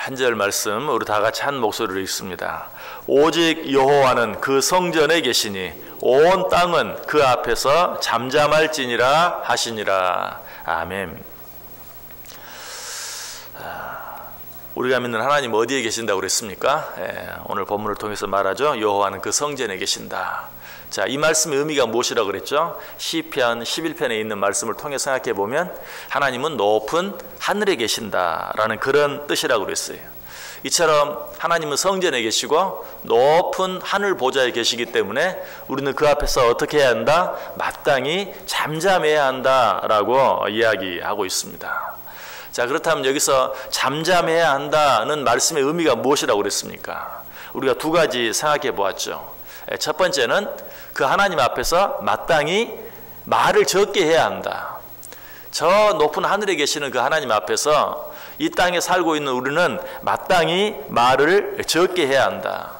한 절 말씀 우리 다 같이 한 목소리로 읽습니다. 오직 여호와는 그 성전에 계시니 온 땅은 그 앞에서 잠잠할지니라 하시니라. 아멘. 우리가 믿는 하나님 어디에 계신다고 그랬습니까? 오늘 본문을 통해서 말하죠. 여호와는 그 성전에 계신다. 자, 이 말씀의 의미가 무엇이라고 그랬죠? 시편 11편에 있는 말씀을 통해 생각해 보면 하나님은 높은 하늘에 계신다라는 그런 뜻이라고 그랬어요. 이처럼 하나님은 성전에 계시고 높은 하늘 보좌에 계시기 때문에 우리는 그 앞에서 어떻게 해야 한다? 마땅히 잠잠해야 한다라고 이야기하고 있습니다. 자, 그렇다면 여기서 잠잠해야 한다는 말씀의 의미가 무엇이라고 그랬습니까? 우리가 두 가지 생각해 보았죠. 첫 번째는 그 하나님 앞에서 마땅히 말을 적게 해야 한다. 저 높은 하늘에 계시는 그 하나님 앞에서 이 땅에 살고 있는 우리는 마땅히 말을 적게 해야 한다.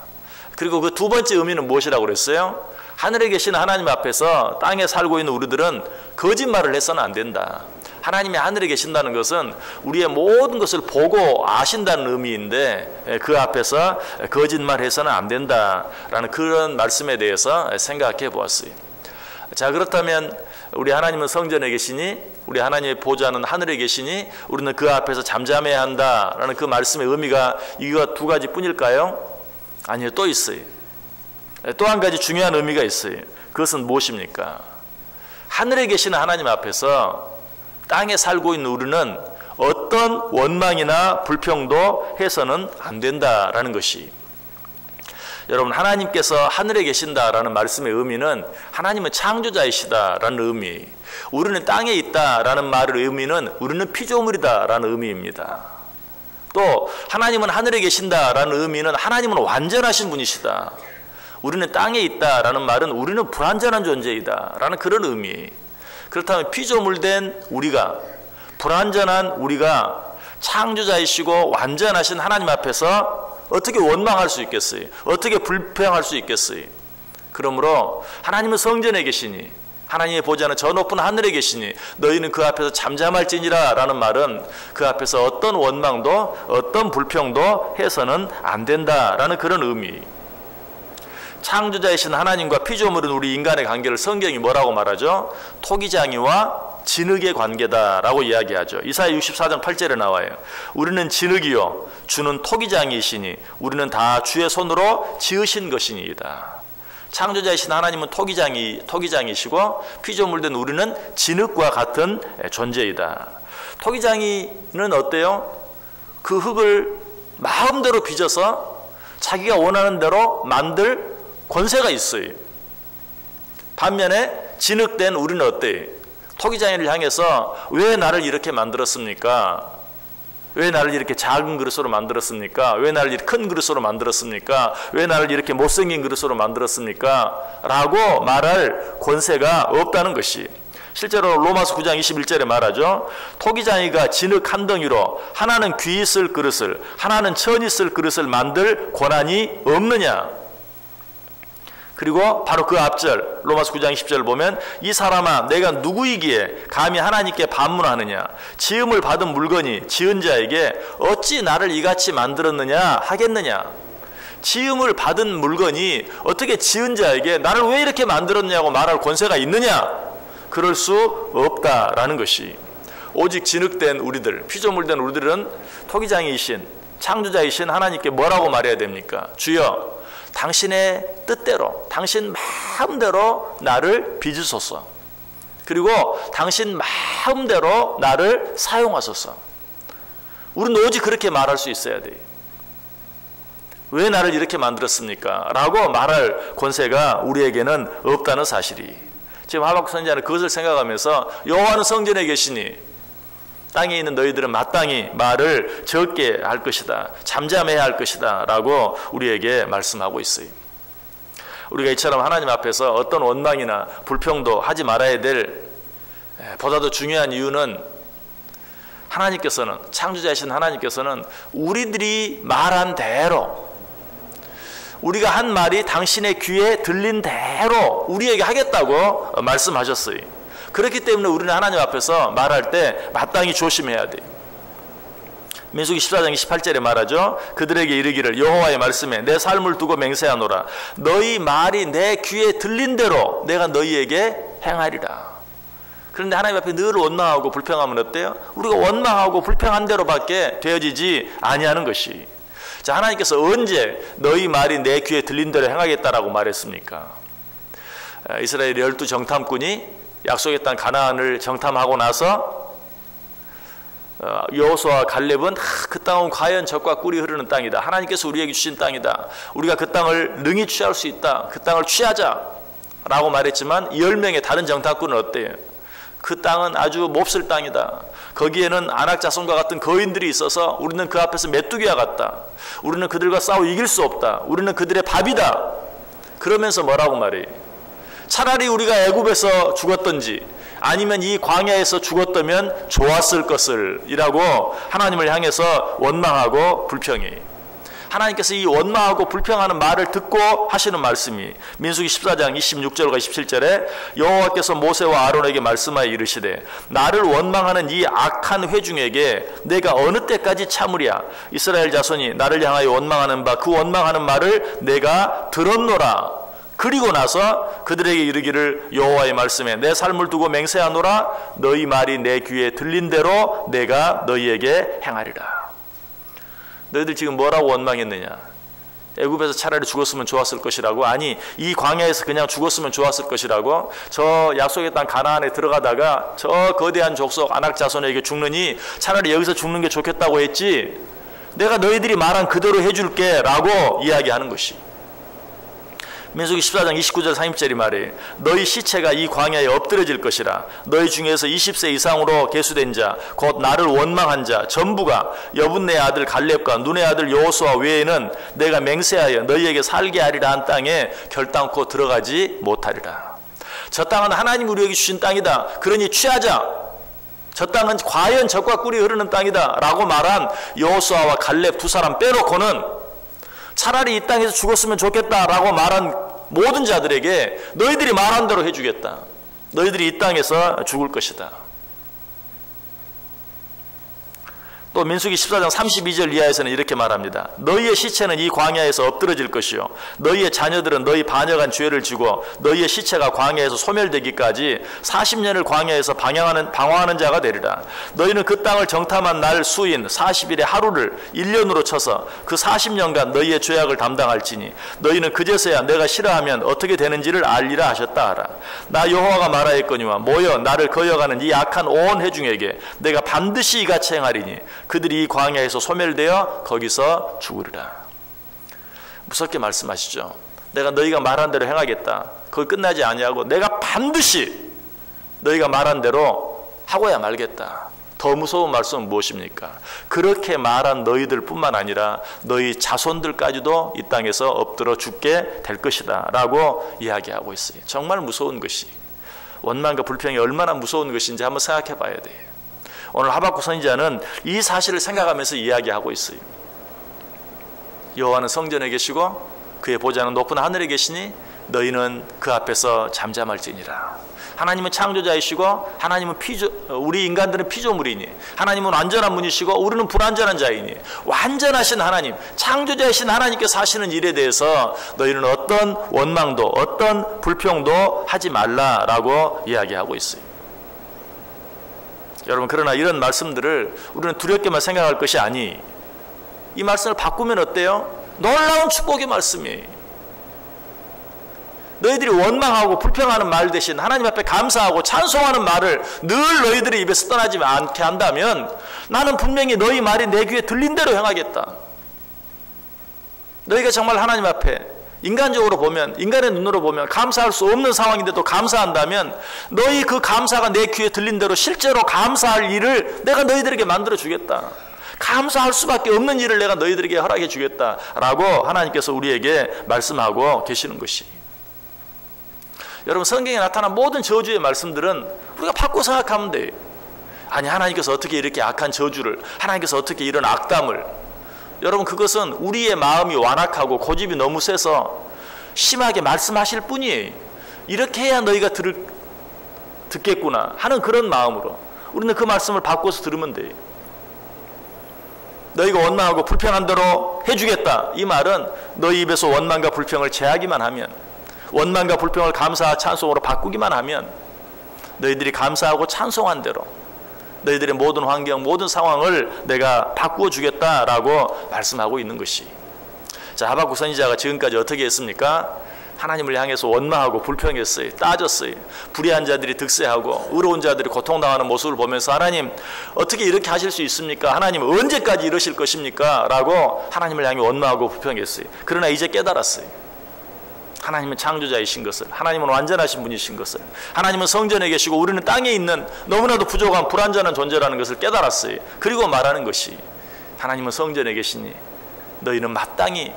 그리고 그 두 번째 의미는 무엇이라고 그랬어요? 하늘에 계시는 하나님 앞에서 땅에 살고 있는 우리들은 거짓말을 해서는 안 된다. 하나님이 하늘에 계신다는 것은 우리의 모든 것을 보고 아신다는 의미인데 그 앞에서 거짓말해서는 안 된다라는 그런 말씀에 대해서 생각해 보았어요. 자, 그렇다면 우리 하나님은 성전에 계시니 우리 하나님의 보좌는 하늘에 계시니 우리는 그 앞에서 잠잠해야 한다라는 그 말씀의 의미가 이거 두 가지뿐일까요? 아니요, 또 있어요. 또 한 가지 중요한 의미가 있어요. 그것은 무엇입니까? 하늘에 계시는 하나님 앞에서 땅에 살고 있는 우리는 어떤 원망이나 불평도 해서는 안 된다라는 것이, 여러분, 하나님께서 하늘에 계신다라는 말씀의 의미는 하나님은 창조자이시다라는 의미, 우리는 땅에 있다라는 말의 의미는 우리는 피조물이다라는 의미입니다. 또 하나님은 하늘에 계신다라는 의미는 하나님은 완전하신 분이시다. 우리는 땅에 있다라는 말은 우리는 불완전한 존재이다라는 그런 의미. 그렇다면 피조물된 우리가, 불완전한 우리가 창조자이시고 완전하신 하나님 앞에서 어떻게 원망할 수 있겠어요? 어떻게 불평할 수 있겠어요? 그러므로 하나님은 성전에 계시니, 하나님의 보좌는 저 높은 하늘에 계시니 너희는 그 앞에서 잠잠할지니라 라는 말은 그 앞에서 어떤 원망도 어떤 불평도 해서는 안 된다라는 그런 의미. 창조자이신 하나님과 피조물은 우리 인간의 관계를 성경이 뭐라고 말하죠? 토기장이와 진흙의 관계다라고 이야기하죠. 이사야 64장 8절에 나와요. 우리는 진흙이요 주는 토기장이시니 우리는 다 주의 손으로 지으신 것이니이다. 창조자이신 하나님은 토기장이시고 피조물된 우리는 진흙과 같은 존재이다. 토기장이는 어때요? 그 흙을 마음대로 빚어서 자기가 원하는 대로 만들 권세가 있어요. 반면에 진흙된 우리는 어때요? 토기장이를 향해서 왜 나를 이렇게 만들었습니까? 왜 나를 이렇게 작은 그릇으로 만들었습니까? 왜 나를 이렇게 큰 그릇으로 만들었습니까? 왜 나를 이렇게 못생긴 그릇으로 만들었습니까? 라고 말할 권세가 없다는 것이, 실제로 로마서 9장 21절에 말하죠. 토기장이가 진흙 한 덩이로 하나는 귀 있을 그릇을 하나는 천 있을 그릇을 만들 권한이 없느냐? 그리고 바로 그 앞절 로마서 9장 10절 보면 이 사람아 내가 누구이기에 감히 하나님께 반문하느냐? 지음을 받은 물건이 지은 자에게 어찌 나를 이같이 만들었느냐 하겠느냐? 지음을 받은 물건이 어떻게 지은 자에게 나를 왜 이렇게 만들었냐고 말할 권세가 있느냐? 그럴 수 없다라는 것이, 오직 진흙된 우리들, 피조물된 우리들은 토기장이신 창조자이신 하나님께 뭐라고 말해야 됩니까? 주여 당신의 뜻대로, 당신 마음대로 나를 빚으소서. 그리고 당신 마음대로 나를 사용하소서. 우리는 오직 그렇게 말할 수 있어야 돼요. 왜 나를 이렇게 만들었습니까? 라고 말할 권세가 우리에게는 없다는 사실이, 지금 하박국 선지자는 그것을 생각하면서 여호와는 성전에 계시니 땅에 있는 너희들은 마땅히 말을 적게 할 것이다, 잠잠해야 할 것이다 라고 우리에게 말씀하고 있어요. 우리가 이처럼 하나님 앞에서 어떤 원망이나 불평도 하지 말아야 될 보다 더 중요한 이유는, 하나님께서는, 창조자이신 하나님께서는 우리들이 말한 대로, 우리가 한 말이 당신의 귀에 들린 대로 우리에게 하겠다고 말씀하셨어요. 그렇기 때문에 우리는 하나님 앞에서 말할 때 마땅히 조심해야 돼요. 민수기 14장 28절에 말하죠. 그들에게 이르기를 여호와의 말씀에 내 삶을 두고 맹세하노라. 너희 말이 내 귀에 들린 대로 내가 너희에게 행하리라. 그런데 하나님 앞에 늘 원망하고 불평하면 어때요? 우리가 원망하고 불평한 대로밖에 되어지지 아니하는 것이. 자, 하나님께서 언제 너희 말이 내 귀에 들린 대로 행하겠다라고 말했습니까? 이스라엘 12 정탐꾼이 약속의 땅 가나안을 정탐하고 나서 여호수아와 갈렙은 그 땅은 과연 젖과 꿀이 흐르는 땅이다. 하나님께서 우리에게 주신 땅이다. 우리가 그 땅을 능히 취할 수 있다. 그 땅을 취하자 라고 말했지만 10명의 다른 정탐꾼은 어때요? 그 땅은 아주 몹쓸 땅이다. 거기에는 안악자손과 같은 거인들이 있어서 우리는 그 앞에서 메뚜기와 같다. 우리는 그들과 싸워 이길 수 없다. 우리는 그들의 밥이다. 그러면서 뭐라고 말해요? 차라리 우리가 애굽에서 죽었던지 아니면 이 광야에서 죽었다면 좋았을 것을 이라고 하나님을 향해서 원망하고 불평해. 하나님께서 이 원망하고 불평하는 말을 듣고 하시는 말씀이 민수기 14장 26절과 27절에 여호와께서 모세와 아론에게 말씀하여 이르시되 나를 원망하는 이 악한 회중에게 내가 어느 때까지 참으랴. 이스라엘 자손이 나를 향하여 원망하는 바 그 원망하는 말을 내가 들었노라. 그리고 나서 그들에게 이르기를 여호와의 말씀에 내 삶을 두고 맹세하노라. 너희 말이 내 귀에 들린 대로 내가 너희에게 행하리라. 너희들 지금 뭐라고 원망했느냐? 애굽에서 차라리 죽었으면 좋았을 것이라고? 아니, 이 광야에서 그냥 죽었으면 좋았을 것이라고? 저 약속의 땅 가나안에 들어가다가 저 거대한 족속 아낙 자손에게 죽느니 차라리 여기서 죽는 게 좋겠다고 했지, 내가 너희들이 말한 그대로 해줄게 라고 이야기하는 것이. 민수기 14장 29절 30절이 말해 너희 시체가 이 광야에 엎드려질 것이라. 너희 중에서 20세 이상으로 계수된 자 곧 나를 원망한 자 전부가 여분네 아들 갈렙과 눈의 아들 여호수아 외에는 내가 맹세하여 너희에게 살게 하리라 한 땅에 결단코 들어가지 못하리라. 저 땅은 하나님 우리에게 주신 땅이다. 그러니 취하자. 저 땅은 과연 젖과 꿀이 흐르는 땅이다 라고 말한 여호수아와 갈렙 두 사람 빼놓고는 차라리 이 땅에서 죽었으면 좋겠다라고 말한 모든 자들에게 너희들이 말한 대로 해주겠다. 너희들이 이 땅에서 죽을 것이다. 또 민수기 14장 32절 이하에서는 이렇게 말합니다. 너희의 시체는 이 광야에서 엎드러질 것이요 너희의 자녀들은 너희 반역한 죄를 지고 너희의 시체가 광야에서 소멸되기까지 40년을 광야에서 방황하는 자가 되리라. 너희는 그 땅을 정탐한 날 수인 40일의 하루를 1년으로 쳐서 그 40년간 너희의 죄악을 담당할지니 너희는 그제서야 내가 싫어하면 어떻게 되는지를 알리라 하셨다 하라. 나 여호와가 말하였거니와 모여 나를 거역하는 이 악한 온 회중에게 내가 반드시 이같이 행하리니 그들이 이 광야에서 소멸되어 거기서 죽으리라. 무섭게 말씀하시죠. 내가 너희가 말한 대로 행하겠다. 거기 끝나지 아니하고 내가 반드시 너희가 말한 대로 하고야 말겠다. 더 무서운 말씀은 무엇입니까? 그렇게 말한 너희들 뿐만 아니라 너희 자손들까지도 이 땅에서 엎드러 죽게 될 것이다 라고 이야기하고 있어요. 정말 무서운 것이, 원망과 불평이 얼마나 무서운 것인지 한번 생각해 봐야 돼요. 오늘 하박국 선지자는 이 사실을 생각하면서 이야기하고 있어요. 여호와는 성전에 계시고 그의 보좌는 높은 하늘에 계시니 너희는 그 앞에서 잠잠할지니라. 하나님은 창조자이시고 하나님은 우리 인간들은 피조물이니 하나님은 완전한 분이시고 우리는 불완전한 자이니 완전하신 하나님, 창조자이신 하나님께서 하시는 일에 대해서 너희는 어떤 원망도 어떤 불평도 하지 말라라고 이야기하고 있어요. 여러분, 그러나 이런 말씀들을 우리는 두렵게만 생각할 것이 아니, 이 말씀을 바꾸면 어때요? 놀라운 축복의 말씀이에요. 너희들이 원망하고 불평하는 말 대신 하나님 앞에 감사하고 찬송하는 말을 늘 너희들의 입에서 떠나지 않게 한다면 나는 분명히 너희 말이 내 귀에 들린 대로 행하겠다. 너희가 정말 하나님 앞에 인간적으로 보면, 인간의 눈으로 보면 감사할 수 없는 상황인데도 감사한다면 너희 그 감사가 내 귀에 들린 대로 실제로 감사할 일을 내가 너희들에게 만들어 주겠다. 감사할 수밖에 없는 일을 내가 너희들에게 허락해 주겠다라고 하나님께서 우리에게 말씀하고 계시는 것이. 여러분, 성경에 나타난 모든 저주의 말씀들은 우리가 바꿔 생각하면 돼요. 아니, 하나님께서 어떻게 이렇게 악한 저주를, 하나님께서 어떻게 이런 악담을. 여러분, 그것은 우리의 마음이 완악하고 고집이 너무 세서 심하게 말씀하실 뿐이에요. 이렇게 해야 너희가 듣겠구나 하는 그런 마음으로 우리는 그 말씀을 바꿔서 들으면 돼요. 너희가 원망하고 불평한 대로 해주겠다. 이 말은 너희 입에서 원망과 불평을 제하기만 하면, 원망과 불평을 감사와 찬송으로 바꾸기만 하면, 너희들이 감사하고 찬송한 대로 너희들의 모든 환경, 모든 상황을 내가 바꾸어 주겠다라고 말씀하고 있는 것이. 자, 하박국 선지자가 지금까지 어떻게 했습니까? 하나님을 향해서 원망하고 불평했어요. 따졌어요. 불의한 자들이 득세하고 의로운 자들이 고통당하는 모습을 보면서 하나님 어떻게 이렇게 하실 수 있습니까? 하나님 언제까지 이러실 것입니까? 라고 하나님을 향해 원망하고 불평했어요. 그러나 이제 깨달았어요. 하나님은 창조자이신 것을, 하나님은 완전하신 분이신 것을, 하나님은 성전에 계시고 우리는 땅에 있는 너무나도 부족한 불완전한 존재라는 것을 깨달았어요. 그리고 말하는 것이 하나님은 성전에 계시니 너희는 마땅히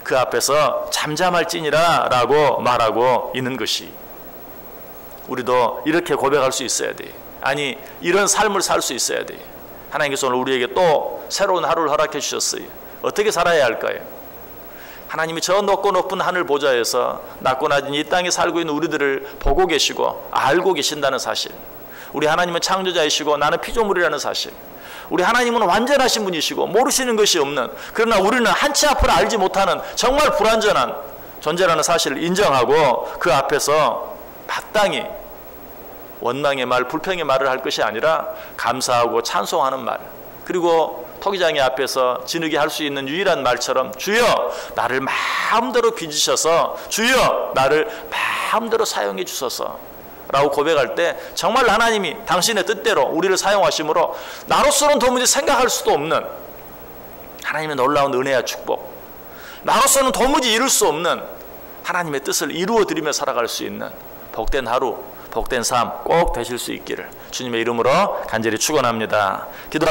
그 앞에서 잠잠할지니라 라고 말하고 있는 것이. 우리도 이렇게 고백할 수 있어야 돼. 아니, 이런 삶을 살 수 있어야 돼. 하나님께서 오늘 우리에게 또 새로운 하루를 허락해 주셨어요. 어떻게 살아야 할까요? 하나님이 저 높고 높은 하늘 보좌에서 낮고 낮은 이 땅에 살고 있는 우리들을 보고 계시고 알고 계신다는 사실, 우리 하나님은 창조자이시고 나는 피조물이라는 사실, 우리 하나님은 완전하신 분이시고 모르시는 것이 없는, 그러나 우리는 한치 앞을 알지 못하는 정말 불완전한 존재라는 사실을 인정하고 그 앞에서 마땅히 원망의 말, 불평의 말을 할 것이 아니라 감사하고 찬송하는 말, 그리고 토기장의 앞에서 진흙이 할 수 있는 유일한 말처럼 주여 나를 마음대로 빚으셔서 주여 나를 마음대로 사용해 주소서 라고 고백할 때 정말 하나님이 당신의 뜻대로 우리를 사용하심으로 나로서는 도무지 생각할 수도 없는 하나님의 놀라운 은혜와 축복, 나로서는 도무지 이룰 수 없는 하나님의 뜻을 이루어드리며 살아갈 수 있는 복된 하루, 복된 삶 꼭 되실 수 있기를 주님의 이름으로 간절히 축원합니다. 기도